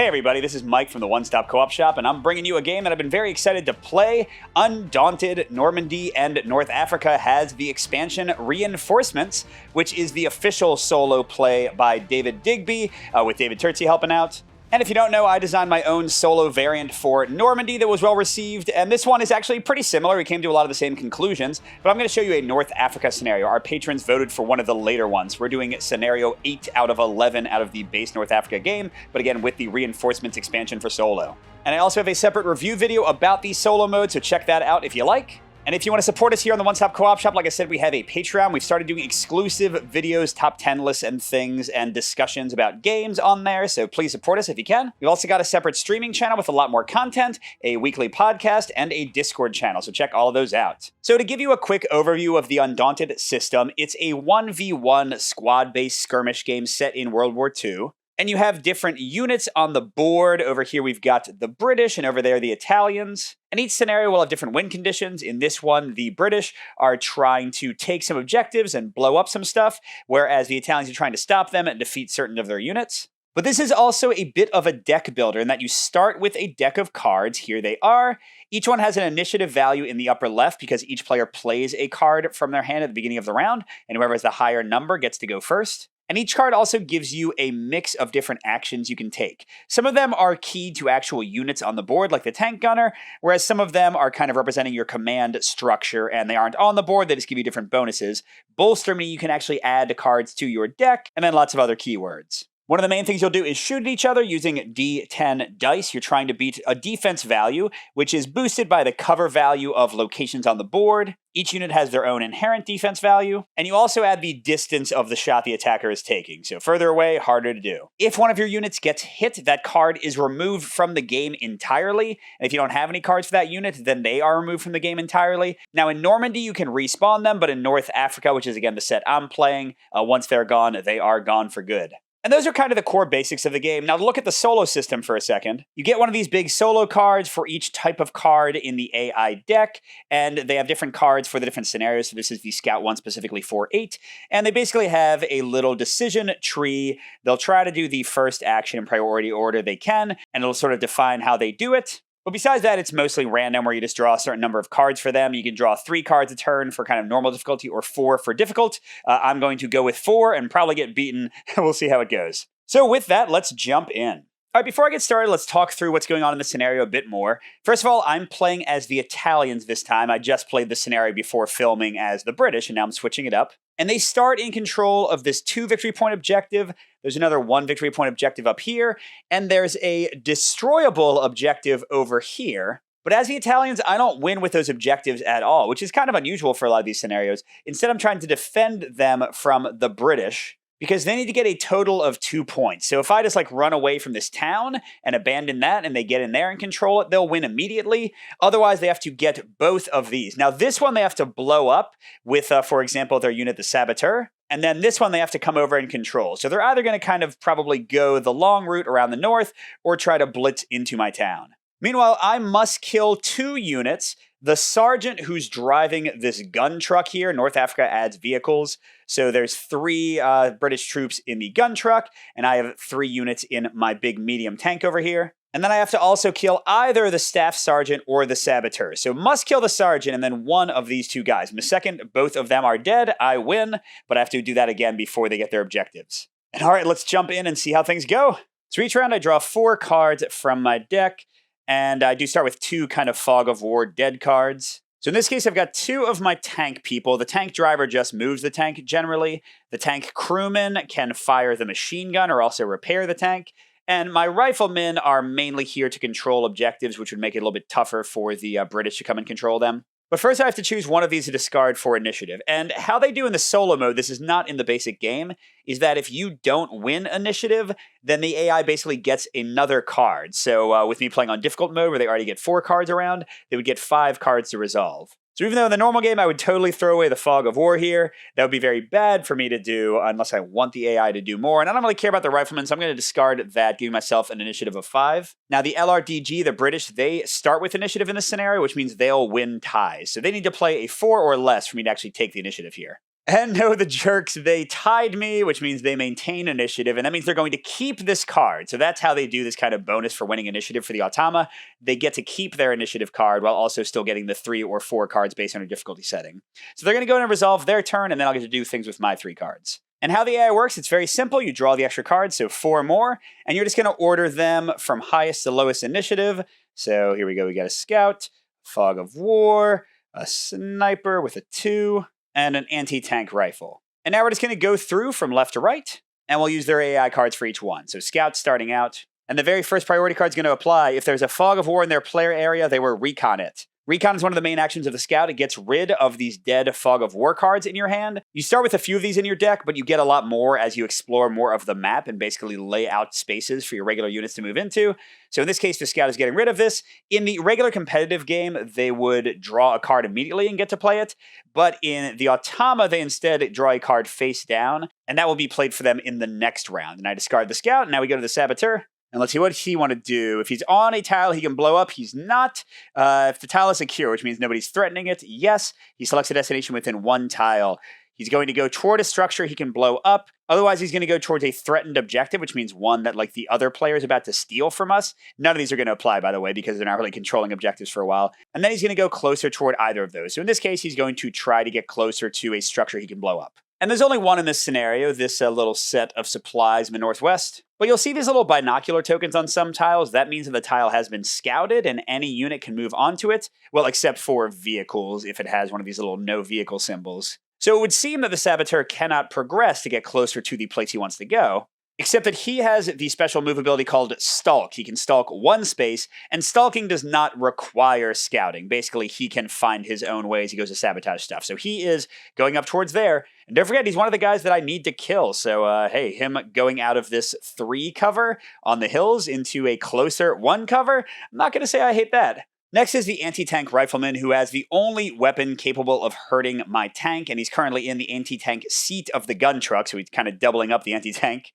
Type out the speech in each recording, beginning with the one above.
Hey everybody, this is Mike from the One Stop Co-op Shop, and I'm bringing you a game that I've been very excited to play. Undaunted Normandy and North Africa has the expansion Reinforcements, which is the official solo play by David Digby, with David Turtsey helping out. And if you don't know, I designed my own solo variant for Normandy that was well received, and this one is actually pretty similar. We came to a lot of the same conclusions, but I'm going to show you a North Africa scenario. Our patrons voted for one of the later ones. We're doing scenario 8 out of 11 out of the base North Africa game, but again with the Reinforcements expansion for solo. And I also have a separate review video about the solo mode, so check that out if you like. And if you want to support us here on the One Stop Co-op Shop, like I said, we have a Patreon. We've started doing exclusive videos, top 10 lists and things, and discussions about games on there, so please support us if you can. We've also got a separate streaming channel with a lot more content, a weekly podcast, and a Discord channel, so check all of those out. So to give you a quick overview of the Undaunted system, it's a 1v1 squad-based skirmish game set in World War II. And you have different units on the board. Over here we've got the British, and over there the Italians. And each scenario will have different win conditions. In this one, the British are trying to take some objectives and blow up some stuff, whereas the Italians are trying to stop them and defeat certain of their units. But this is also a bit of a deck builder in that you start with a deck of cards. Here they are. Each one has an initiative value in the upper left because each player plays a card from their hand at the beginning of the round, and whoever has the higher number gets to go first. And each card also gives you a mix of different actions you can take. Some of them are key to actual units on the board, like the tank gunner, whereas some of them are kind of representing your command structure, and they aren't on the board, they just give you different bonuses. Bolster meaning you can actually add cards to your deck, and then lots of other keywords. One of the main things you'll do is shoot at each other using D10 dice. You're trying to beat a defense value, which is boosted by the cover value of locations on the board. Each unit has their own inherent defense value, and you also add the distance of the shot the attacker is taking. So further away, harder to do. If one of your units gets hit, that card is removed from the game entirely, and if you don't have any cards for that unit, then they are removed from the game entirely. Now in Normandy, you can respawn them, but in North Africa, which is again the set I'm playing, once they're gone, they are gone for good. And those are kind of the core basics of the game. Now look at the solo system for a second. You get one of these big solo cards for each type of card in the AI deck, and they have different cards for the different scenarios. So this is the Scout one specifically for 8, and they basically have a little decision tree. They'll try to do the first action in priority order they can, and it'll sort of define how they do it. But besides that, it's mostly random where you just draw a certain number of cards for them. You can draw 3 cards a turn for kind of normal difficulty or 4 for difficult. I'm going to go with 4 and probably get beaten. We'll see how it goes. So with that, let's jump in. All right, before I get started, let's talk through what's going on in the scenario a bit more. First of all, I'm playing as the Italians this time. I just played the scenario before filming as the British, and now I'm switching it up. And they start in control of this 2 victory point objective. There's another 1 victory point objective up here, and there's a destroyable objective over here. But as the Italians, I don't win with those objectives at all, which is kind of unusual for a lot of these scenarios. Instead, I'm trying to defend them from the British, because they need to get a total of 2 points. So if I just like run away from this town and abandon that and they get in there and control it, they'll win immediately. Otherwise, they have to get both of these. Now, this one they have to blow up with, for example, their unit, the Saboteur. And then this one they have to come over and control. So they're either going to kind of probably go the long route around the north or try to blitz into my town. Meanwhile, I must kill 2 units. The sergeant who's driving this gun truck here, North Africa adds vehicles. So there's 3 British troops in the gun truck, and I have 3 units in my big medium tank over here. And then I have to also kill either the staff sergeant or the saboteur. So must kill the sergeant and then one of these 2 guys. In the second, both of them are dead. I win, but I have to do that again before they get their objectives. And all right, let's jump in and see how things go. So each round I draw 4 cards from my deck. And I do start with 2 kind of Fog of War dead cards. So in this case, I've got 2 of my tank people. The tank driver just moves the tank generally. The tank crewman can fire the machine gun or also repair the tank. And my riflemen are mainly here to control objectives, which would make it a little bit tougher for the British to come and control them. But first I have to choose one of these to discard for initiative. And how they do in the solo mode, this is not in the basic game, is that if you don't win initiative, then the AI basically gets another card. So with me playing on difficult mode, where they already get 4 cards around, they would get 5 cards to resolve. So even though in the normal game I would totally throw away the Fog of War here, that would be very bad for me to do unless I want the AI to do more. And I don't really care about the riflemen, so I'm going to discard that, giving myself an initiative of 5. Now the LRDG, the British, they start with initiative in this scenario, which means they'll win ties. So they need to play a 4 or less for me to actually take the initiative here. And no, the jerks, they tied me, which means they maintain initiative, and that means they're going to keep this card. So that's how they do this kind of bonus for winning initiative for the automa. They get to keep their initiative card while also still getting the 3 or 4 cards based on their difficulty setting. So they're going to go in and resolve their turn, and then I'll get to do things with my 3 cards. And how the AI works, it's very simple. You draw the extra cards, so 4 more, and you're just going to order them from highest to lowest initiative. So here we go. We got a scout, fog of war, a sniper with a 2, and an anti-tank rifle. And now we're just going to go through from left to right, and we'll use their AI cards for each one. So Scout starting out, and the very first priority card is going to apply. If there's a fog of war in their player area, they will recon it. Recon is one of the main actions of the Scout. It gets rid of these dead fog of war cards in your hand. You start with a few of these in your deck, but you get a lot more as you explore more of the map and basically lay out spaces for your regular units to move into. So in this case, the Scout is getting rid of this. In the regular competitive game, they would draw a card immediately and get to play it. But in the automa, they instead draw a card face down, and that will be played for them in the next round. And I discard the Scout, and now we go to the Saboteur. And let's see what he want to do. If he's on a tile, he can blow up. He's not. If the tile is secure, which means nobody's threatening it, yes. He selects a destination within 1 tile. He's going to go toward a structure he can blow up. Otherwise, he's going to go towards a threatened objective, which means one that like the other player is about to steal from us. None of these are going to apply, by the way, because they're not really controlling objectives for a while. And then he's going to go closer toward either of those. So in this case, he's going to try to get closer to a structure he can blow up. And there's only one in this scenario, this little set of supplies in the northwest. But you'll see these little binocular tokens on some tiles. That means that the tile has been scouted and any unit can move onto it. Well, except for vehicles, if it has one of these little no vehicle symbols. So it would seem that the Saboteur cannot progress to get closer to the place he wants to go. Except that he has the special move ability called Stalk. He can stalk 1 space, and stalking does not require scouting. Basically, he can find his own ways. He goes to sabotage stuff. So he is going up towards there. And don't forget, he's one of the guys that I need to kill. So, hey, him going out of this 3 cover on the hills into a closer 1 cover, I'm not going to say I hate that. Next is the anti-tank rifleman, who has the only weapon capable of hurting my tank, and he's currently in the anti-tank seat of the gun truck, so he's kind of doubling up the anti-tank.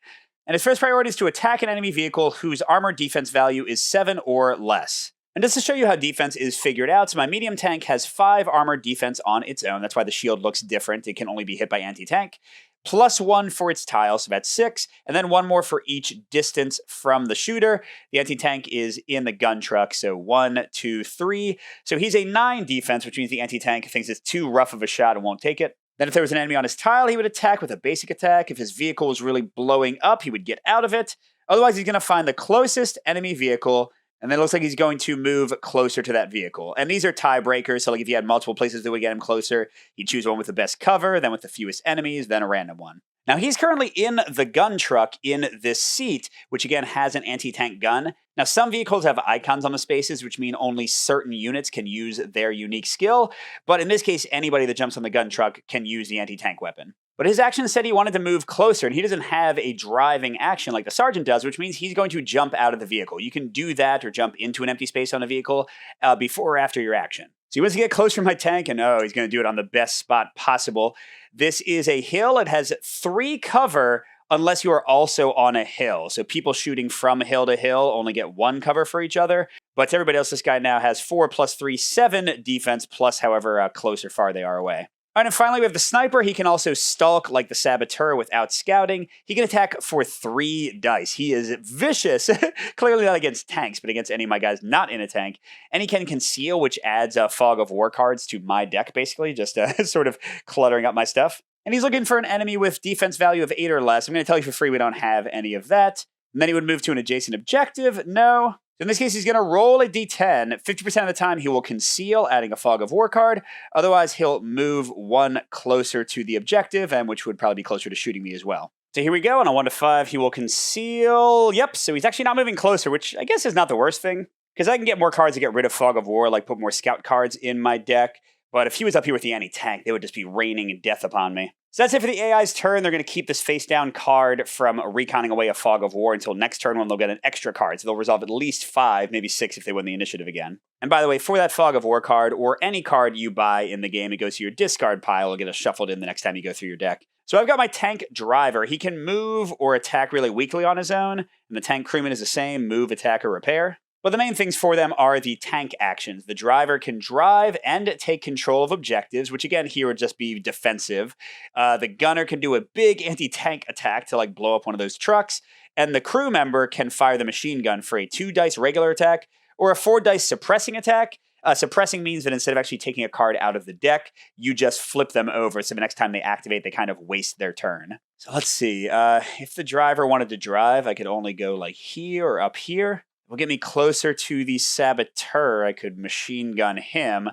And his first priority is to attack an enemy vehicle whose armor defense value is 7 or less. And just to show you how defense is figured out, so my medium tank has 5 armor defense on its own. That's why the shield looks different. It can only be hit by anti-tank. Plus 1 for its tile, so that's 6. And then 1 more for each distance from the shooter. The anti-tank is in the gun truck, so 1, 2, 3. So he's a 9 defense, which means the anti-tank thinks it's too rough of a shot and won't take it. Then if there was an enemy on his tile, he would attack with a basic attack. If his vehicle was really blowing up, he would get out of it. Otherwise, he's going to find the closest enemy vehicle, and then it looks like he's going to move closer to that vehicle. And these are tiebreakers, so like if he had multiple places that would get him closer, he'd choose one with the best cover, then with the fewest enemies, then a random one. Now, he's currently in the gun truck in this seat, which again has an anti-tank gun. Now, some vehicles have icons on the spaces, which mean only certain units can use their unique skill. But in this case, anybody that jumps on the gun truck can use the anti-tank weapon. But his action said he wanted to move closer, and he doesn't have a driving action like the sergeant does, which means he's going to jump out of the vehicle. You can do that or jump into an empty space on a vehicle before or after your action. So he wants to get close from my tank, and he's going to do it on the best spot possible. This is a hill. It has 3 cover unless you are also on a hill. So people shooting from hill to hill only get 1 cover for each other. But to everybody else, this guy now has 4 plus 3, 7 defense, plus however close or far they are away. All right, and finally, we have the sniper. He can also stalk like the Saboteur without scouting. He can attack for 3 dice. He is vicious, clearly not against tanks, but against any of my guys not in a tank. And he can conceal, which adds fog of war cards to my deck, basically, just sort of cluttering up my stuff. And he's looking for an enemy with defense value of 8 or less. I'm going to tell you for free we don't have any of that. And then he would move to an adjacent objective. No. So in this case, he's going to roll a d10. 50% of the time, he will conceal, adding a fog of war card. Otherwise, he'll move 1 closer to the objective, and which would probably be closer to shooting me as well. So here we go. On a 1 to 5, he will conceal. Yep, so he's actually not moving closer, which I guess is not the worst thing, because I can get more cards to get rid of fog of war, like put more scout cards in my deck. But if he was up here with the anti-tank, they would just be raining death upon me. So that's it for the AI's turn. They're going to keep this face-down card from reconning away a fog of war until next turn when they'll get an extra card. So they'll resolve at least 5, maybe 6 if they win the initiative again. And by the way, for that fog of war card, or any card you buy in the game, it goes to your discard pile. It'll get shuffled in the next time you go through your deck. So I've got my tank driver. He can move or attack really weakly on his own. And the tank crewman is the same, move, attack, or repair. But the main things for them are the tank actions. The driver can drive and take control of objectives, which again here would just be defensive. The gunner can do a big anti-tank attack to like blow up one of those trucks, and the crew member can fire the machine gun for a 2-dice regular attack or a 4-dice suppressing attack. Suppressing means that instead of actually taking a card out of the deck, you just flip them over, so the next time they activate, they kind of waste their turn. So let's see, if the driver wanted to drive, I could only go like here or up here. It will get me closer to the saboteur. I could machine gun him,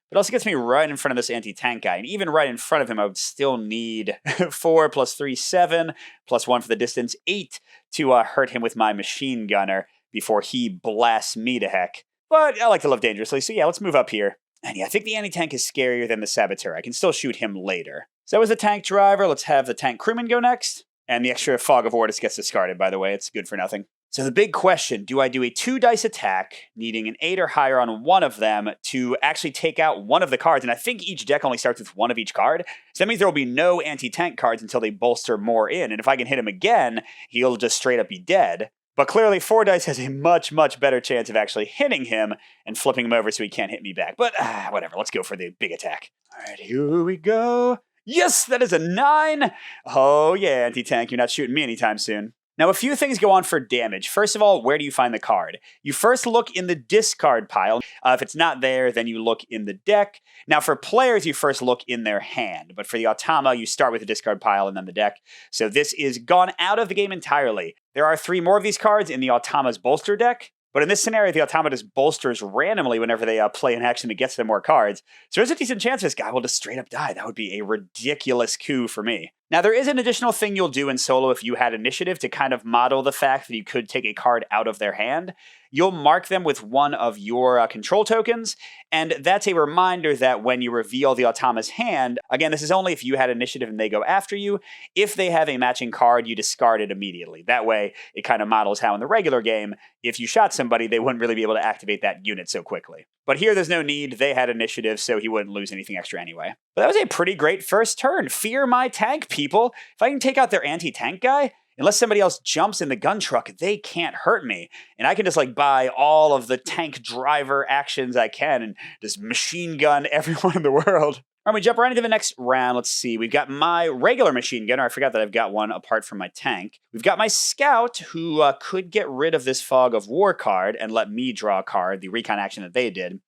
but also gets me right in front of this anti-tank guy, and even right in front of him, I would still need 4 plus 3, 7, plus 1 for the distance, 8 to hurt him with my machine gunner before he blasts me to heck. But I like to live dangerously, so yeah, let's move up here. And yeah, I think the anti-tank is scarier than the saboteur. I can still shoot him later. So that was the tank driver. Let's have the tank crewman go next. And the extra fog of war just gets discarded, by the way. It's good for nothing. So the big question, do I do a 2-dice attack, needing an 8 or higher on one of them to actually take out one of the cards? And I think each deck only starts with one of each card. So that means there will be no anti-tank cards until they bolster more in. And if I can hit him again, he'll just straight up be dead. But clearly, 4 dice has a much, much better chance of actually hitting him and flipping him over so he can't hit me back. But whatever, let's go for the big attack. All right, here we go. Yes, that is a 9. Oh yeah, anti-tank, you're not shooting me anytime soon. Now, a few things go on for damage. First of all, where do you find the card? You first look in the discard pile. If it's not there, then you look in the deck. Now, for players, you first look in their hand. But for the automa, you start with the discard pile and then the deck. So this is gone out of the game entirely. There are 3 more of these cards in the automa's bolster deck. But in this scenario, the automa just bolsters randomly whenever they play an action that gets them more cards. So there's a decent chance this guy will just straight up die. That would be a ridiculous coup for me. Now, there is an additional thing you'll do in solo if you had initiative to kind of model the fact that you could take a card out of their hand. You'll mark them with one of your control tokens, and that's a reminder that when you reveal the automa's hand, again, this is only if you had initiative and they go after you. If they have a matching card, you discard it immediately. That way, it kind of models how in the regular game, if you shot somebody, they wouldn't really be able to activate that unit so quickly. But here, there's no need. They had initiative, so he wouldn't lose anything extra anyway. But that was a pretty great first turn. Fear my tank, people. If I can take out their anti-tank guy, unless somebody else jumps in the gun truck, they can't hurt me. And I can just like buy all of the tank driver actions I can and just machine gun everyone in the world. All right, we jump right into the next round. Let's see. We've got my regular machine gunner. I forgot that I've got one apart from my tank. We've got my scout, who could get rid of this fog of war card and let me draw a card, the recon action that they did.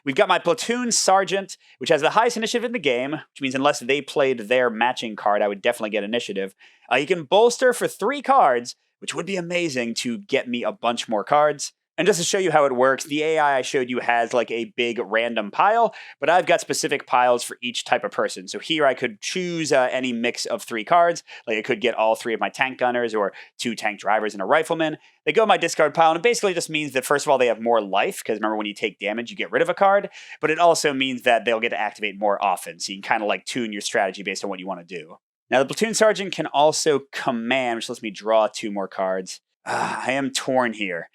We've got my platoon sergeant, which has the highest initiative in the game, which means unless they played their matching card, I would definitely get initiative. You can bolster for 3 cards, which would be amazing to get me a bunch more cards. And just to show you how it works, the AI I showed you has like a big random pile, but I've got specific piles for each type of person. So here I could choose any mix of 3 cards. Like I could get all 3 of my tank gunners or 2 tank drivers and a rifleman. They go in my discard pile, and it basically just means that first of all, they have more life, because remember when you take damage, you get rid of a card, but it also means that they'll get to activate more often. So you can kind of like tune your strategy based on what you want to do. Now the platoon sergeant can also command, which lets me draw 2 more cards. I am torn here.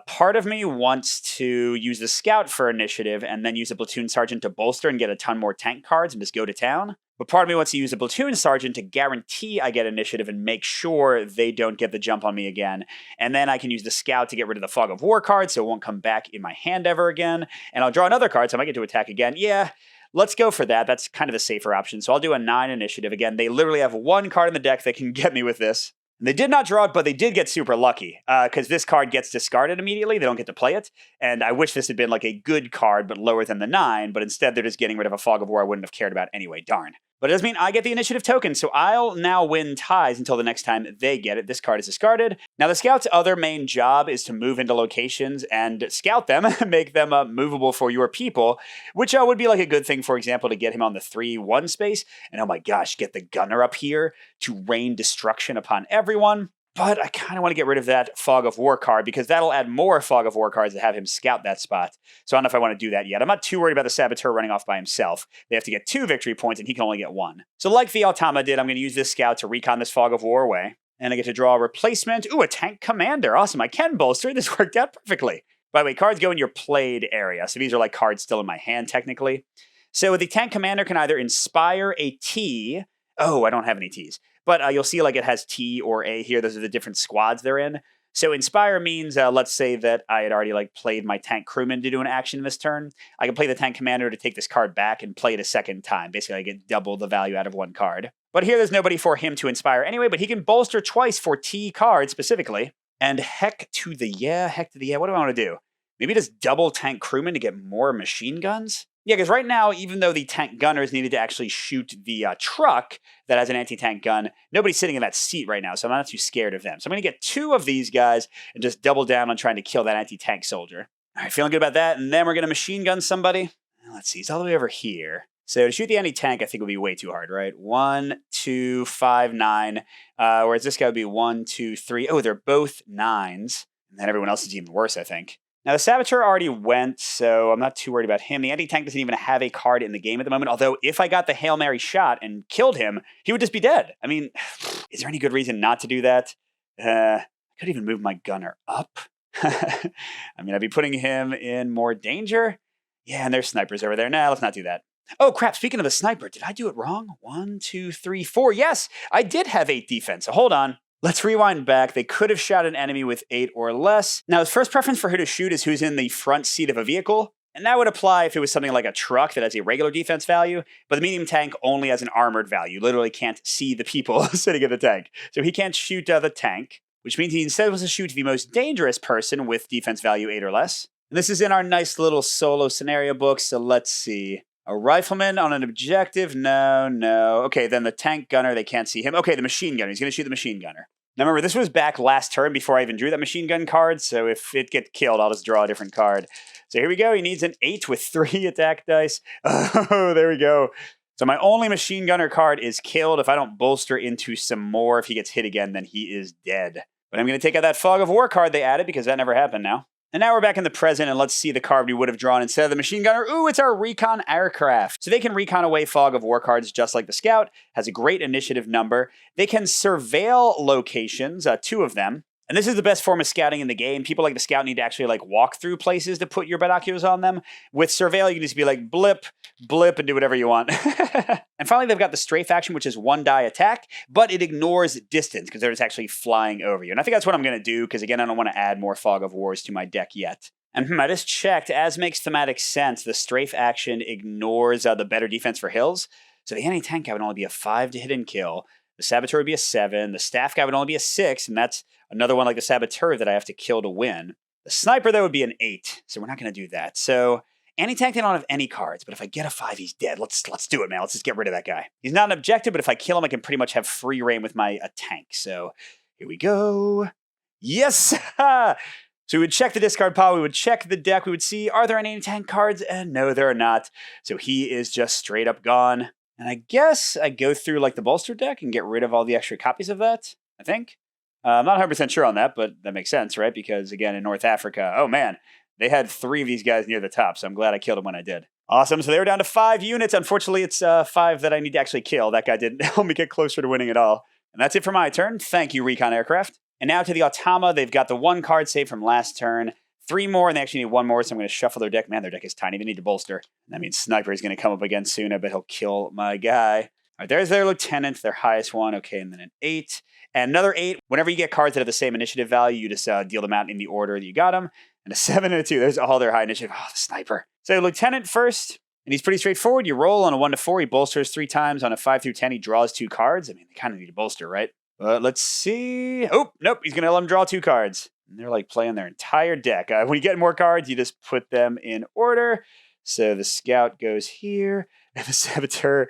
Part of me wants to use the scout for initiative and then use a platoon sergeant to bolster and get a ton more tank cards and just go to town. But part of me wants to use a platoon sergeant to guarantee I get initiative and make sure they don't get the jump on me again. And then I can use the scout to get rid of the fog of war card so it won't come back in my hand ever again. And I'll draw another card so I might get to attack again. Yeah, let's go for that. That's kind of the safer option. So I'll do a 9 initiative. Again, they literally have 1 card in the deck that can get me with this. They did not draw it, but they did get super lucky, because this card gets discarded immediately. They don't get to play it, and I wish this had been like a good card, but lower than the 9, but instead they're just getting rid of a fog of war I wouldn't have cared about anyway, darn. But it does mean I get the initiative token, so I'll now win ties until the next time they get it. This card is discarded. Now, the scout's other main job is to move into locations and scout them, make them movable for your people, which would be like a good thing, for example, to get him on the 3-1 space. And oh my gosh, get the gunner up here to rain destruction upon everyone. But I kind of want to get rid of that Fog of War card because that'll add more Fog of War cards to have him scout that spot. So I don't know if I want to do that yet. I'm not too worried about the Saboteur running off by himself. They have to get 2 victory points and he can only get 1. So like the Automa did, I'm going to use this scout to recon this Fog of War away. And I get to draw a replacement. Ooh, a tank commander. Awesome. I can bolster. This worked out perfectly. By the way, cards go in your played area. So these are like cards still in my hand technically. So the tank commander can either inspire a T. Oh, I don't have any Ts. But you'll see like it has T or A here. Those are the different squads they're in. So Inspire means, let's say that I had already like played my tank crewman to do an action this turn. I can play the tank commander to take this card back and play it a second time. Basically, I get double the value out of one card. But here there's nobody for him to inspire anyway, but he can bolster twice for T cards specifically. And heck to the yeah. What do I want to do? Maybe just double tank crewman to get more machine guns? Yeah, because right now, even though the tank gunners needed to actually shoot the truck that has an anti-tank gun, nobody's sitting in that seat right now, so I'm not too scared of them. So I'm going to get 2 of these guys and just double down on trying to kill that anti-tank soldier. All right, feeling good about that, and then we're going to machine gun somebody. Let's see, he's all the way over here. So to shoot the anti-tank, I think would be way too hard, right? 1, 2, 5, 9. Whereas this guy would be 1, 2, 3. Oh, they're both 9s. And then everyone else is even worse, I think. Now, the Saboteur already went, so I'm not too worried about him. The anti-tank doesn't even have a card in the game at the moment, although if I got the Hail Mary shot and killed him, he would just be dead. I mean, is there any good reason not to do that? I could even move my gunner up. I mean, I'd be putting him in more danger. Yeah, and there's snipers over there. Nah, let's not do that. Oh, crap, speaking of the sniper, did I do it wrong? 1, 2, 3, 4. Yes, I did have 8 defense, so hold on. Let's rewind back. They could have shot an enemy with 8 or less. Now, his first preference for who to shoot is who's in the front seat of a vehicle. And that would apply if it was something like a truck that has a regular defense value, but the medium tank only has an armored value. You literally can't see the people sitting in the tank. So he can't shoot the tank, which means he instead was to shoot the most dangerous person with defense value 8 or less. And this is in our nice little solo scenario book, so let's see. A rifleman on an objective? No. Okay, then the tank gunner, they can't see him. Okay, the machine gunner. He's going to shoot the machine gunner. Now remember, this was back last turn before I even drew that machine gun card, so if it gets killed, I'll just draw a different card. So here we go. He needs an 8 with 3 attack dice. Oh, there we go. So my only machine gunner card is killed. If I don't bolster into some more, if he gets hit again, then he is dead. But I'm going to take out that Fog of War card they added because that never happened now. And now we're back in the present, and let's see the card we would have drawn instead of the machine gunner. Ooh, it's our recon aircraft. So they can recon away Fog of War cards just like the scout. Has a great initiative number. They can surveil locations, 2 of them. And this is the best form of scouting in the game. People like the scout need to actually like walk through places to put your binoculars on them. With surveil, you can just be like blip, blip, and do whatever you want. And finally, they've got the strafe action, which is 1 die attack, but it ignores distance because they're just actually flying over you. And I think that's what I'm going to do because, again, I don't want to add more Fog of Wars to my deck yet. And I just checked, as makes thematic sense, the strafe action ignores the better defense for hills. So the anti-tank guy would only be a 5 to hit and kill. The Saboteur would be a 7. The staff guy would only be a 6, and that's another one like the Saboteur that I have to kill to win. The sniper, though, would be an 8, so we're not going to do that. So anti-tank, they don't have any cards, but if I get a 5, he's dead. Let's do it, man. Let's just get rid of that guy. He's not an objective, but if I kill him, I can pretty much have free reign with my tank. So here we go. Yes! So we would check the discard pile, we would check the deck, we would see, are there any anti-tank cards? And no, there are not. So he is just straight up gone. And I guess I go through like the bolster deck and get rid of all the extra copies of that, I think. I'm not 100% sure on that, but that makes sense, right? Because again, in North Africa, oh man, they had 3 of these guys near the top, so I'm glad I killed them when I did. Awesome, so they were down to 5 units. Unfortunately, it's 5 that I need to actually kill. That guy didn't help me get closer to winning at all. And that's it for my turn. Thank you, Recon Aircraft. And now to the Automa. They've got the 1 card saved from last turn. 3 more, and they actually need 1 more, so I'm going to shuffle their deck. Man, their deck is tiny. They need to bolster. That means Sniper is going to come up again soon. I bet he'll kill my guy. All right, there's their Lieutenant, their highest one. Okay, and then an 8. And another 8. Whenever you get cards that have the same initiative value, you just deal them out in the order that you got them. And a 7 and a 2. There's all their high initiative. Oh, the Sniper. So Lieutenant first, and he's pretty straightforward. You roll on a 1 to 4. He bolsters 3 times. On a 5 through 10, he draws 2 cards. I mean, they kind of need to bolster, right? But let's see. Oh, nope. He's going to let him draw 2 cards. And they're like playing their entire deck. When you get more cards, you just put them in order. So the Scout goes here. And the Saboteur,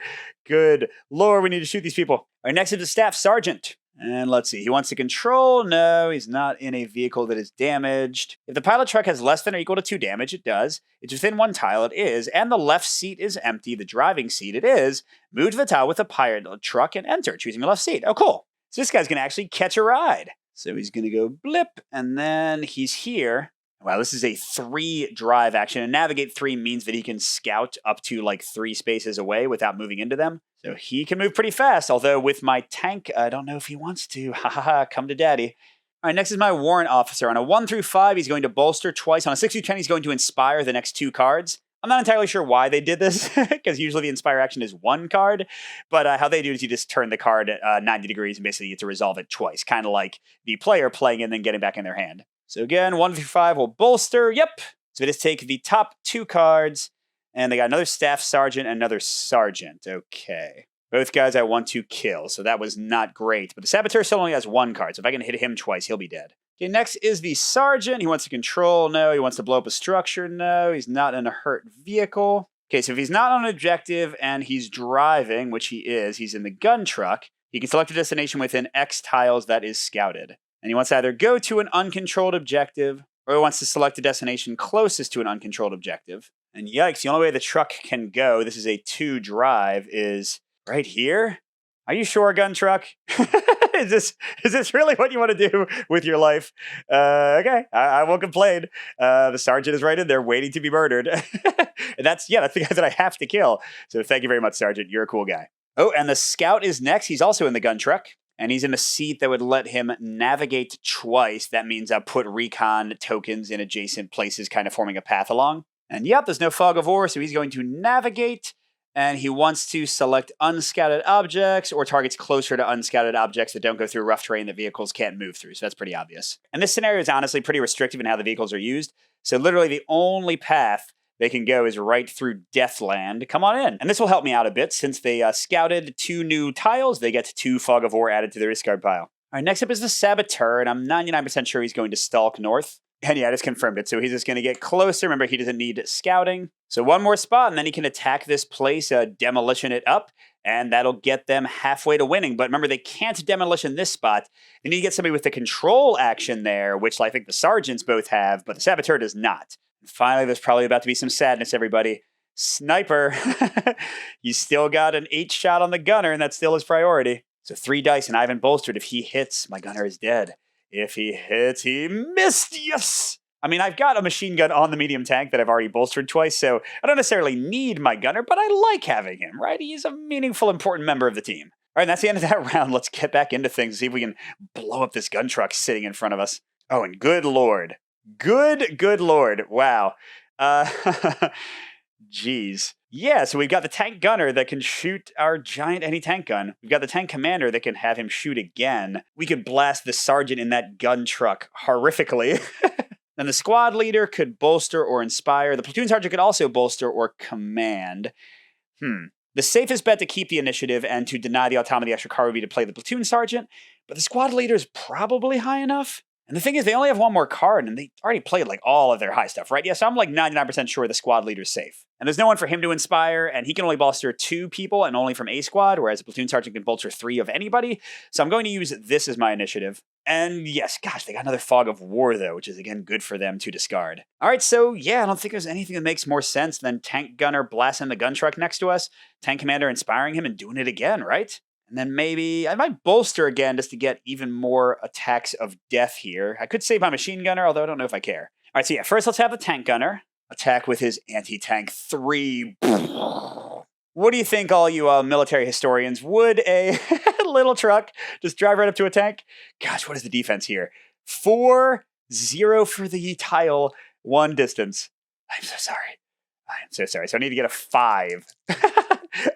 good lord, we need to shoot these people. All right, next is the Staff Sergeant. And let's see, he wants to control. No, he's not in a vehicle that is damaged. If the pilot truck has less than or equal to 2 damage, it does. It's within 1 tile, it is. And the left seat is empty, the driving seat, it is. Move to the tile with the pilot truck and enter, choosing the left seat. Oh, cool. So this guy's going to actually catch a ride. So he's going to go blip, and then he's here. Wow, this is a 3 drive action. And navigate 3 means that he can scout up to like 3 spaces away without moving into them. So he can move pretty fast, although with my tank, I don't know if he wants to. Ha ha ha, come to daddy. All right, next is my warrant officer. On a 1 through 5, he's going to bolster twice. On a 6 through 10, he's going to inspire the next 2 cards. I'm not entirely sure why they did this, because usually the Inspire action is one card, but how they do it is you just turn the card 90 degrees and basically you get to resolve it twice, kind of like the player playing it and then getting back in their hand. So again, 1 through 5 will bolster, yep. So we just take the top 2 cards, and they got another Staff Sergeant and another Sergeant. Okay. Both guys I want to kill, so that was not great. But the Saboteur still only has 1 card, so if I can hit him twice, he'll be dead. Okay, next is the Sergeant. He wants to control, no. He wants to blow up a structure, no. He's not in a hurt vehicle. Okay, so if he's not on an objective and he's driving, which he is, he's in the gun truck, he can select a destination within X tiles that is scouted. And he wants to either go to an uncontrolled objective, or he wants to select a destination closest to an uncontrolled objective. And yikes, the only way the truck can go, this is a 2 drive, is right here? Are you sure, gun truck? Is this really what you want to do with your life? Okay, I won't complain. The Sergeant is right in there waiting to be murdered. And that's the guy that I have to kill. So thank you very much, Sergeant. You're a cool guy. Oh, and the Scout is next. He's also in the gun truck. And he's in a seat that would let him navigate twice. That means put recon tokens in adjacent places, kind of forming a path along. And yep, there's no fog of war, so he's going to navigate. And he wants to select unscouted objects or targets closer to unscouted objects that don't go through rough terrain that vehicles can't move through. So that's pretty obvious. And this scenario is honestly pretty restrictive in how the vehicles are used. So literally the only path they can go is right through Deathland. Come on in. And this will help me out a bit. Since they scouted 2 new tiles, they get 2 Fog of War added to their discard pile. All right, next up is the Saboteur, and I'm 99% sure he's going to stalk north. And yeah, I just confirmed it. So he's just going to get closer. Remember, he doesn't need scouting. So 1 more spot, and then he can attack this place, demolition it up, and that'll get them halfway to winning. But remember, they can't demolition this spot. They need to get somebody with the control action there, which I think the Sergeants both have, but the Saboteur does not. And finally, there's probably about to be some sadness, everybody. Sniper. He's still got an 8 shot on the gunner, and that's still his priority. So 3 dice, and Ivan bolstered. If he hits, my gunner is dead. If he hits, he missed. Yes! I mean, I've got a machine gun on the medium tank that I've already bolstered twice, so I don't necessarily need my gunner, but I like having him, right? He's a meaningful, important member of the team. All right, that's the end of that round. Let's get back into things and see if we can blow up this gun truck sitting in front of us. Oh, and good lord. Good lord. Wow. Jeez. Yeah, so we've got the tank gunner that can shoot our giant anti-tank gun. We've got the tank commander that can have him shoot again. We could blast the sergeant in that gun truck horrifically. Then the squad leader could bolster or inspire. The platoon sergeant could also bolster or command. The safest bet to keep the initiative and to deny the automa the extra card would be to play the platoon sergeant, but the squad leader is probably high enough. And the thing is, they only have 1 more card, and they already played like all of their high stuff, right? Yeah, so I'm like 99% sure the squad leader's safe. And there's no one for him to inspire, and he can only bolster 2 people and only from A squad, whereas a platoon sergeant can bolster 3 of anybody. So I'm going to use this as my initiative. And yes, gosh, they got another Fog of War, though, which is, again, good for them to discard. All right, so yeah, I don't think there's anything that makes more sense than tank gunner blasting the gun truck next to us, tank commander inspiring him and doing it again, right? And then maybe I might bolster again just to get even more attacks of death here. I could save my machine gunner, although I don't know if I care. All right, so yeah, first let's have the tank gunner attack with his anti-tank 3. What do you think, all you military historians? Would a little truck just drive right up to a tank? Gosh, what is the defense here? 4-0 for the tile, 1 distance. I'm so sorry. I'm so sorry. So I need to get a 5.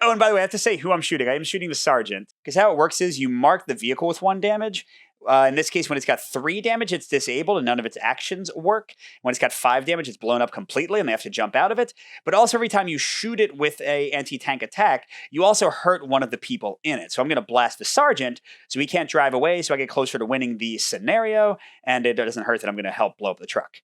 Oh, and by the way, I have to say who I'm shooting. I am shooting the sergeant. Because how it works is you mark the vehicle with 1 damage. In this case, when it's got 3 damage, it's disabled and none of its actions work. When it's got 5 damage, it's blown up completely and they have to jump out of it. But also every time you shoot it with a anti-tank attack, you also hurt one of the people in it. So I'm going to blast the sergeant so he can't drive away so I get closer to winning the scenario. And it doesn't hurt that I'm going to help blow up the truck.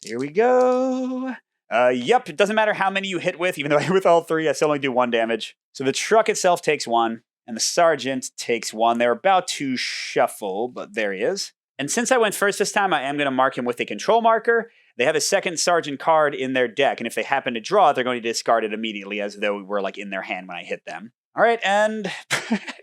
Here we go. Yep, it doesn't matter how many you hit with, even though I hit with all 3, I still only do 1 damage. So the truck itself takes 1, and the sergeant takes 1. They're about to shuffle, but there he is. And since I went first this time, I am going to mark him with a control marker. They have a second sergeant card in their deck, and if they happen to draw it, they're going to discard it immediately as though we were like in their hand when I hit them. All right, and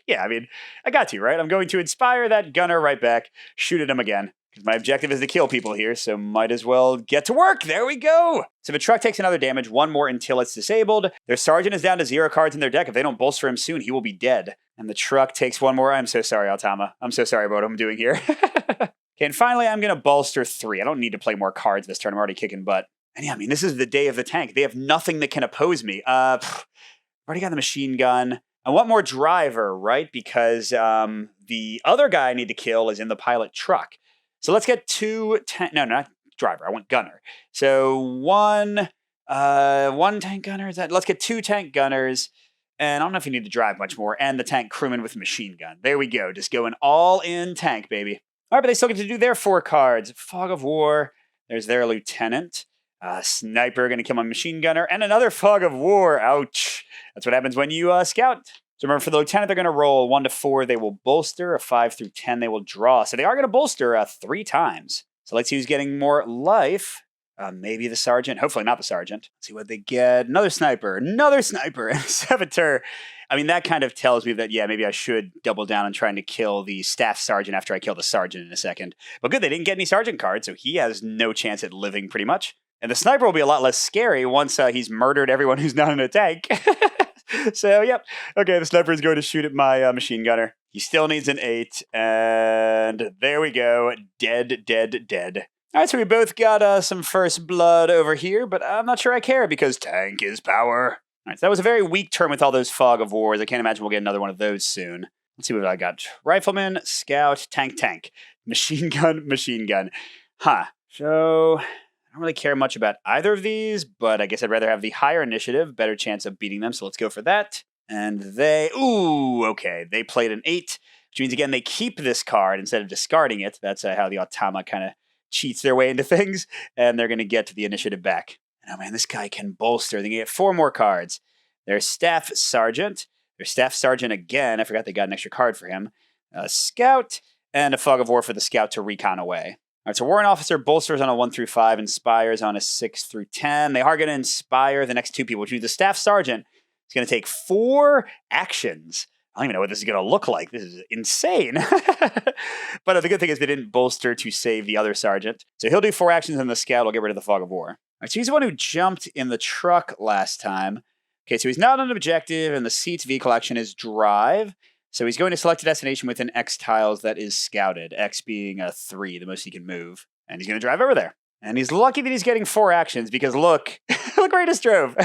yeah, I mean, I got you, right? I'm going to inspire that gunner right back, shoot at him again. My objective is to kill people here, so might as well get to work. There we go. So the truck takes another damage, 1 more until it's disabled. Their sergeant is down to 0 cards in their deck. If they don't bolster him soon, he will be dead. And the truck takes 1 more. I'm so sorry, Automa. I'm so sorry about what I'm doing here. Okay, and finally, I'm going to bolster 3. I don't need to play more cards this turn. I'm already kicking butt. And yeah, I mean, this is the day of the tank. They have nothing that can oppose me. Already got the machine gun. I want more driver, right? Because the other guy I need to kill is in the pilot truck. So let's get two tank. No, not driver. I want gunner. So one tank gunner. Let's get two tank gunners. And I don't know if you need to drive much more. And the tank crewman with the machine gun. There we go. Just going all in tank, baby. All right, but they still get to do their 4 cards. Fog of War. There's their lieutenant. Sniper going to kill my machine gunner. And another Fog of War. Ouch. That's what happens when you scout. So remember, for the lieutenant, they're going to roll 1 to 4. They will bolster. A 5 through 10, they will draw. So they are going to bolster 3 times. So let's see who's getting more life. Maybe the sergeant. Hopefully not the sergeant. Let's see what they get. Another sniper. Another sniper. And a saboteur. I mean, that kind of tells me that, yeah, maybe I should double down on trying to kill the staff sergeant after I kill the sergeant in a second. But good, they didn't get any sergeant cards, so he has no chance at living pretty much. And the sniper will be a lot less scary once he's murdered everyone who's not in a tank. So, yep. Okay, the sniper is going to shoot at my machine gunner. He still needs an 8. And there we go. Dead, dead, dead. All right, so we both got some first blood over here, but I'm not sure I care because tank is power. All right, so that was a very weak turn with all those Fog of Wars. I can't imagine we'll get another one of those soon. Let's see what I got. Rifleman, scout, tank. Machine gun. Huh. So, I don't really care much about either of these, but I guess I'd rather have the higher initiative, better chance of beating them, so let's go for that. And okay, they played an 8, which means, again, they keep this card instead of discarding it. That's how the automa kind of cheats their way into things, and they're going to get to the initiative back. And, oh man, this guy can bolster. They get 4 more cards. Their staff sergeant. Their staff sergeant again. I forgot they got an extra card for him. A scout, and a Fog of War for the scout to recon away. All right, so warrant officer bolsters on a 1 through 5, inspires on a 6 through 10. They are going to inspire the next 2 people, which means the staff sergeant is going to take 4 actions. I don't even know what this is going to look like. This is insane. But the good thing is they didn't bolster to save the other sergeant. So he'll do 4 actions, and the scout will get rid of the Fog of War. All right, so he's the one who jumped in the truck last time. Okay, so he's not on an objective, and the seat's vehicle action is drive. So he's going to select a destination within X tiles that is scouted, X being a 3, the most he can move. And he's going to drive over there. And he's lucky that he's getting 4 actions because look, look where he just drove.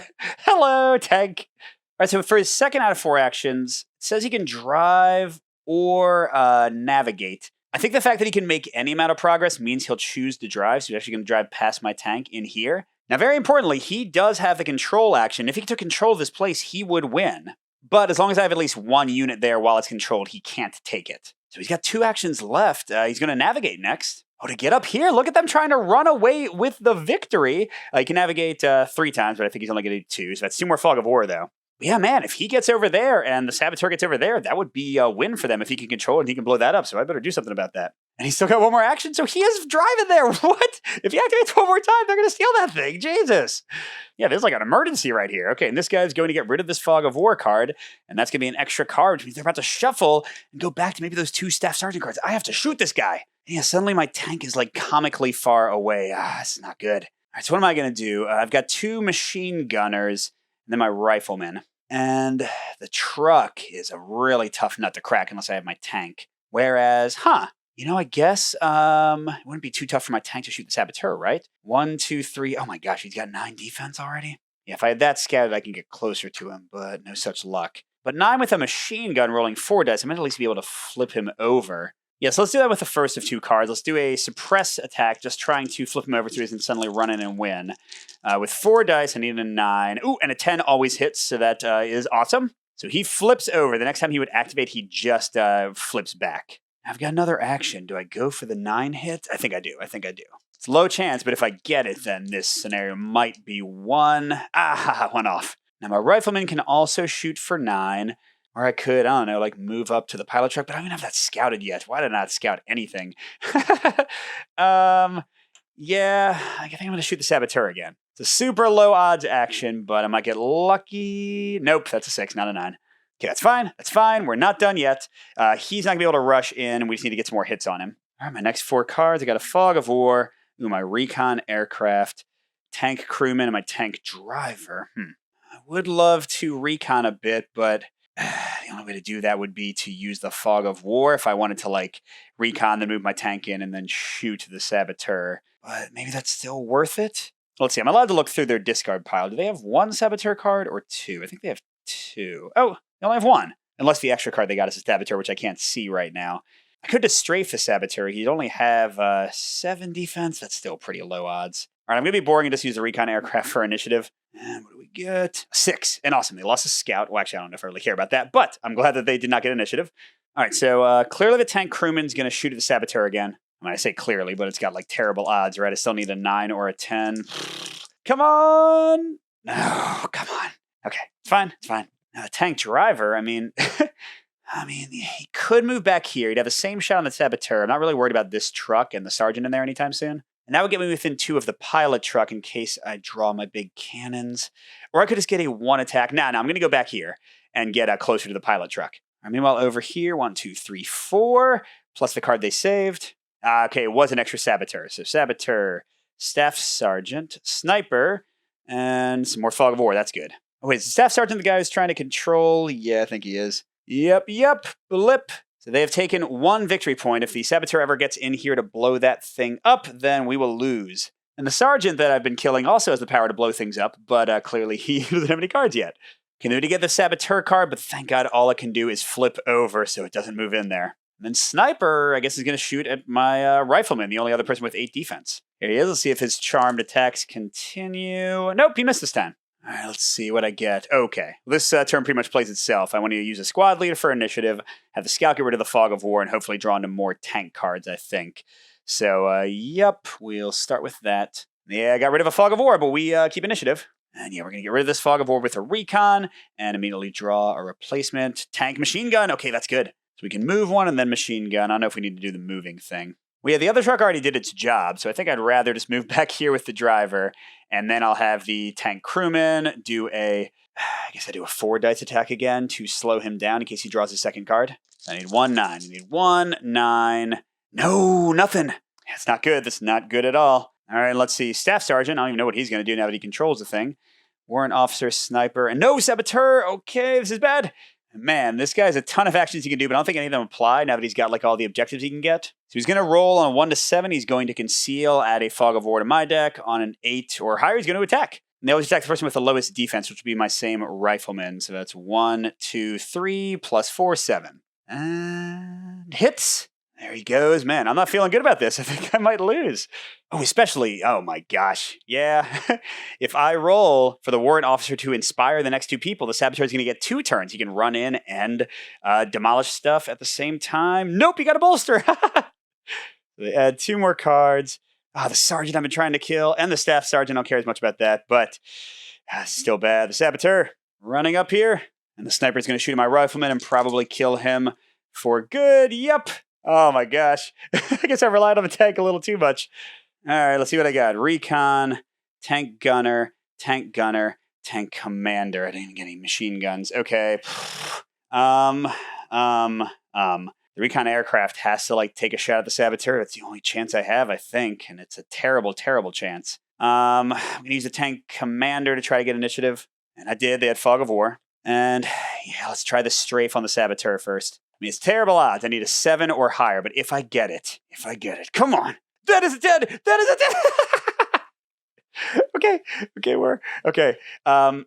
Hello, tank. All right, so for his second out of 4 actions, it says he can drive or navigate. I think the fact that he can make any amount of progress means he'll choose to drive, so he's actually going to drive past my tank in here. Now, very importantly, he does have the control action. If he took control of this place, he would win. But as long as I have at least 1 unit there while it's controlled, he can't take it. So he's got 2 actions left. He's going to navigate next. Oh, to get up here, look at them trying to run away with the victory. He can navigate 3 times, but I think he's only going to do 2. So that's 2 more Fog of War, though. But yeah, man, if he gets over there and the saboteur gets over there, that would be a win for them if he can control it and he can blow that up. So I better do something about that. And he's still got 1 more action, so he is driving there. What? If he activates 1 more time, they're going to steal that thing. Jesus. Yeah, there's like an emergency right here. Okay, and this guy's going to get rid of this Fog of War card, and that's going to be an extra card, which means they're about to shuffle and go back to maybe those 2 staff sergeant cards. I have to shoot this guy. And yeah, suddenly my tank is like comically far away. This is not good. All right, so what am I going to do? I've got 2 machine gunners and then my rifleman. And the truck is a really tough nut to crack unless I have my tank. Whereas, I guess it wouldn't be too tough for my tank to shoot the saboteur, right? 1, 2, 3. Oh my gosh, he's got 9 defense already? Yeah, if I had that scouted, I can get closer to him, but no such luck. But 9 with a machine gun rolling 4 dice, I might at least be able to flip him over. Yeah, so let's do that with the first of 2 cards. Let's do a suppress attack, just trying to flip him over so he doesn't suddenly run in and win. With 4 dice, I need a 9. Ooh, and a 10 always hits, so that is awesome. So he flips over. The next time he would activate, he just flips back. I've got another action. Do I go for the 9 hit? I think I do. It's low chance, but if I get it, then this scenario might be 1. One off. Now, my rifleman can also shoot for 9. Or I could, move up to the pilot truck, but I don't even have that scouted yet. Why did I not scout anything? Yeah, I think I'm going to shoot the saboteur again. It's a super low odds action, but I might get lucky. Nope, that's a 6, not a 9. Okay, that's fine. We're not done yet. He's not going to be able to rush in, and we just need to get some more hits on him. All right, my next 4 cards, I got a Fog of War, my recon aircraft, tank crewman, and my tank driver. I would love to recon a bit, but the only way to do that would be to use the Fog of War if I wanted to, recon, then move my tank in, and then shoot the saboteur. But maybe that's still worth it? Let's see. I'm allowed to look through their discard pile. Do they have one Saboteur card or two? I think they have two. Oh, they only have one. Unless the extra card they got is a Saboteur, which I can't see right now. I could just strafe the Saboteur. He'd only have 7 defense. That's still pretty low odds. All right, I'm going to be boring and just use the recon aircraft for initiative. And what do we get? 6. And awesome. They lost a scout. Well, actually, I don't know if I really care about that, but I'm glad that they did not get initiative. All right, so clearly the tank crewman's going to shoot at the Saboteur again. I mean, I say clearly, but it's got like terrible odds, right? I still need a 9 or a 10. Come on! No, come on. Okay, it's fine. It's fine. Now, the tank driver, I mean, he could move back here. He'd have the same shot on the Saboteur. I'm not really worried about this truck and the sergeant in there anytime soon. And that would get me within 2 of the pilot truck in case I draw my big cannons. Or I could just get a 1 attack. Nah, I'm going to go back here and get closer to the pilot truck. All right, meanwhile, over here, 1, 2, 3, 4, plus the card they saved. Okay, it was an extra Saboteur. So Saboteur, Staff Sergeant, Sniper, and some more Fog of War. That's good. Oh, wait, is the Staff Sergeant the guy who's trying to control? Yeah, I think he is. Yep, blip. So they have taken 1 victory point. If the Saboteur ever gets in here to blow that thing up, then we will lose. And the Sergeant that I've been killing also has the power to blow things up, but clearly he doesn't have any cards yet. Can do to get the Saboteur card, but thank God all it can do is flip over so it doesn't move in there. And then Sniper, I guess, is going to shoot at my Rifleman, the only other person with 8 defense. Here he is. Let's see if his charmed attacks continue. Nope, he missed this time. All right, let's see what I get. Okay, this turn pretty much plays itself. I want to use a squad leader for initiative, have the scout get rid of the Fog of War, and hopefully draw into more tank cards, I think. So, yep, we'll start with that. Yeah, I got rid of a Fog of War, but we keep initiative. And yeah, we're going to get rid of this Fog of War with a recon, and immediately draw a replacement tank machine gun. Okay, that's good. So we can move one and then machine gun. I don't know if we need to do the moving thing. Well, yeah, the other truck already did its job, so I think I'd rather just move back here with the driver, and then I'll have the tank crewman do I guess I do a 4 dice attack again to slow him down in case he draws his second card. I need 1, 9. I need 1, 9. No, nothing. That's not good. That's not good at all. All right, let's see. Staff Sergeant. I don't even know what he's going to do now that he controls the thing. Warrant Officer, Sniper, and no Saboteur. Okay, this is bad. Man, this guy has a ton of actions he can do, but I don't think any of them apply now that he's got like all the objectives he can get. So he's going to roll on a 1 to 7. He's going to conceal, add a Fog of War to my deck. On an 8 or higher, he's going to attack. And they always attack the person with the lowest defense, which would be my same Rifleman. So that's 1, 2, 3, plus 4, 7. And hits. There he goes. Man, I'm not feeling good about this. I think I might lose. Oh, especially, oh my gosh. Yeah. If I roll for the warrant officer to inspire the next 2 people, the Saboteur is going to get 2 turns. He can run in and demolish stuff at the same time. Nope, you got a bolster. They add 2 more cards. The Sergeant I've been trying to kill, and the Staff Sergeant. I don't care as much about that, but still bad. The Saboteur running up here, and the Sniper is going to shoot at my Rifleman and probably kill him for good. Yep. Oh my gosh. I guess I relied on the tank a little too much. All right, let's see what I got. Recon, tank gunner, tank commander. I didn't even get any machine guns. Okay. The recon aircraft has to like take a shot at the Saboteur. That's the only chance I have, I think, and it's a terrible, terrible chance. I'm going to use the tank commander to try to get initiative, and I did. They had Fog of War. And yeah, let's try the strafe on the Saboteur first. I mean, it's terrible odds. I need a 7 or higher, but if I get it, come on. That is a 10. Okay.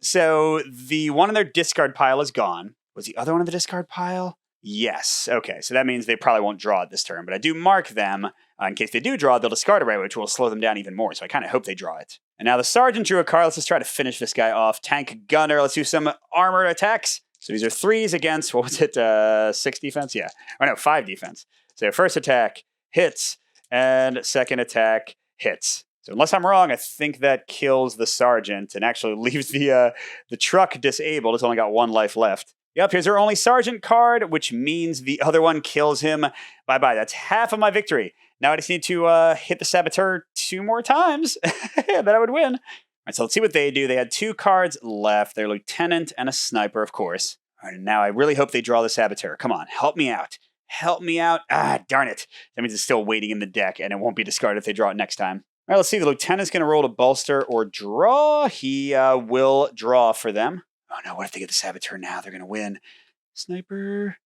So the one in their discard pile is gone. Was the other one in the discard pile? Yes. Okay, so that means they probably won't draw it this turn, but I do mark them. In case they do draw it, they'll discard it right away, which will slow them down even more, so I kind of hope they draw it. And now the Sergeant drew a card. Let's just try to finish this guy off. Tank Gunner. Let's do some armor attacks. So these are 3s against, what was it, 6 defense? Yeah. Or no, 5 defense. So first attack hits, and second attack hits. So unless I'm wrong, I think that kills the Sergeant and actually leaves the truck disabled. It's only got 1 life left. Yep, here's our only Sergeant card, which means the other one kills him. Bye-bye. That's half of my victory. Now I just need to hit the Saboteur 2 more times. Then I would win. All right, so let's see what they do. They had 2 cards left. Their Lieutenant and a Sniper, of course. All right, and now I really hope they draw the Saboteur. Come on, help me out. Help me out. Darn it. That means it's still waiting in the deck, and it won't be discarded if they draw it next time. All right, let's see. The Lieutenant's going to roll to bolster or draw. He will draw for them. Oh no, what if they get the Saboteur now? They're going to win. Sniper.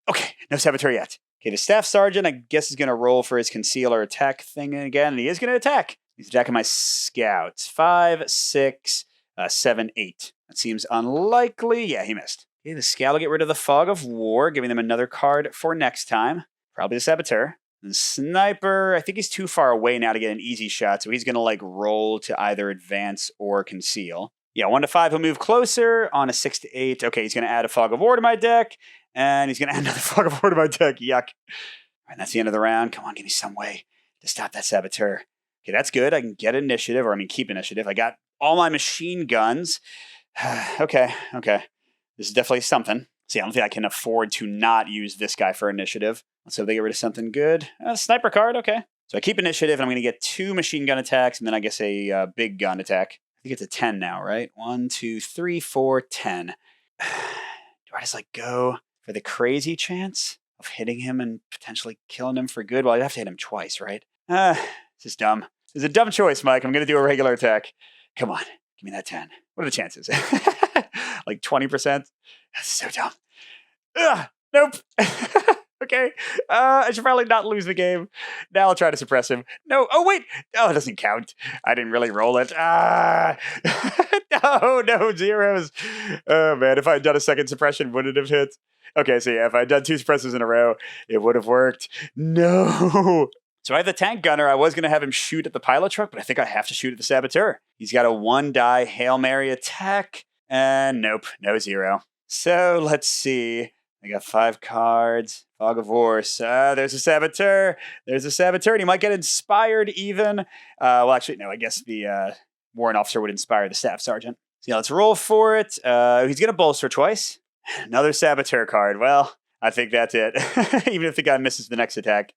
Okay, no Saboteur yet. Okay, the Staff Sergeant, I guess, is going to roll for his conceal or attack thing again, and he is going to attack. He's attacking my scouts. 5, 6, 7, 8. That seems unlikely. Yeah, he missed. Okay, the scout will get rid of the Fog of War, giving them another card for next time. Probably the Saboteur. And the Sniper, I think he's too far away now to get an easy shot, so he's going to like roll to either advance or conceal. Yeah, 1 to 5, he'll move closer. On a 6 to 8, okay, he's going to add a Fog of War to my deck, and he's going to add another Fog of War to my deck. Yuck. All right, that's the end of the round. Come on, give me some way to stop that Saboteur. Okay, that's good. I can get initiative, or I mean keep initiative. I got all my machine guns. Okay. This is definitely something. See, I don't think I can afford to not use this guy for initiative. Let's hope they get rid of something good. Sniper card, okay. So I keep initiative, and I'm going to get 2 machine gun attacks, and then I guess a big gun attack. I think it's a 10 now, right? 1, 2, 3, 4, 10. Do I just like go for the crazy chance of hitting him and potentially killing him for good? Well, I'd have to hit him twice, right? This is dumb. This is a dumb choice, Mike. I'm going to do a regular attack. Come on, give me that 10. What are the chances? Like 20%? That's so dumb. Ugh, nope. Okay. I should probably not lose the game. Now I'll try to suppress him. No. Oh, wait. Oh, it doesn't count. I didn't really roll it. No, zeros. Oh, man. If I had done a second suppression, would it have hit? Okay, so yeah, if I had done 2 suppresses in a row, it would have worked. No. So I have the tank gunner. I was going to have him shoot at the pilot truck, but I think I have to shoot at the Saboteur. He's got a 1-die Hail Mary attack. And nope, no 0. So let's see. I got 5 cards. Fog of War. There's a Saboteur. There's a Saboteur. And he might get inspired even. Well, actually, no. I guess the warrant officer would inspire the staff sergeant. So yeah, let's roll for it. He's going to bolster twice. Another Saboteur card. Well, I think that's it. Even if the guy misses the next attack.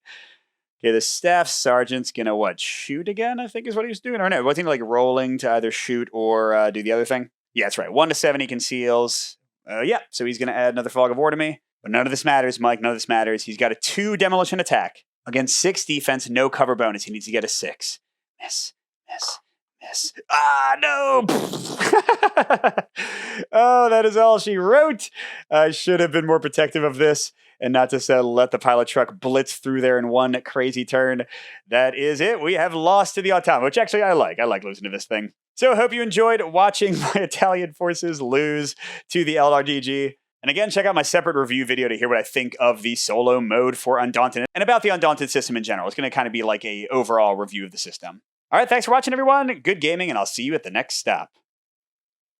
Okay, the staff sergeant's going to, what, shoot again, I think is what he was doing? Or no, wasn't he like rolling to either shoot or do the other thing? Yeah, that's right. 1 to 7 he conceals. Yeah, so he's going to add another Fog of War to me. But none of this matters, Mike. None of this matters. He's got a 2 demolition attack. Against 6 defense, no cover bonus. He needs to get a 6. Miss. No! Oh, that is all she wrote. I should have been more protective of this and not just let the pilot truck blitz through there in one crazy turn. That is it. We have lost to the automa, which actually I like. I like losing to this thing. So I hope you enjoyed watching my Italian forces lose to the LRDG. And again, check out my separate review video to hear what I think of the solo mode for Undaunted and about the Undaunted system in general. It's going to kind of be like a overall review of the system. All right, thanks for watching, everyone. Good gaming, and I'll see you at the next stop.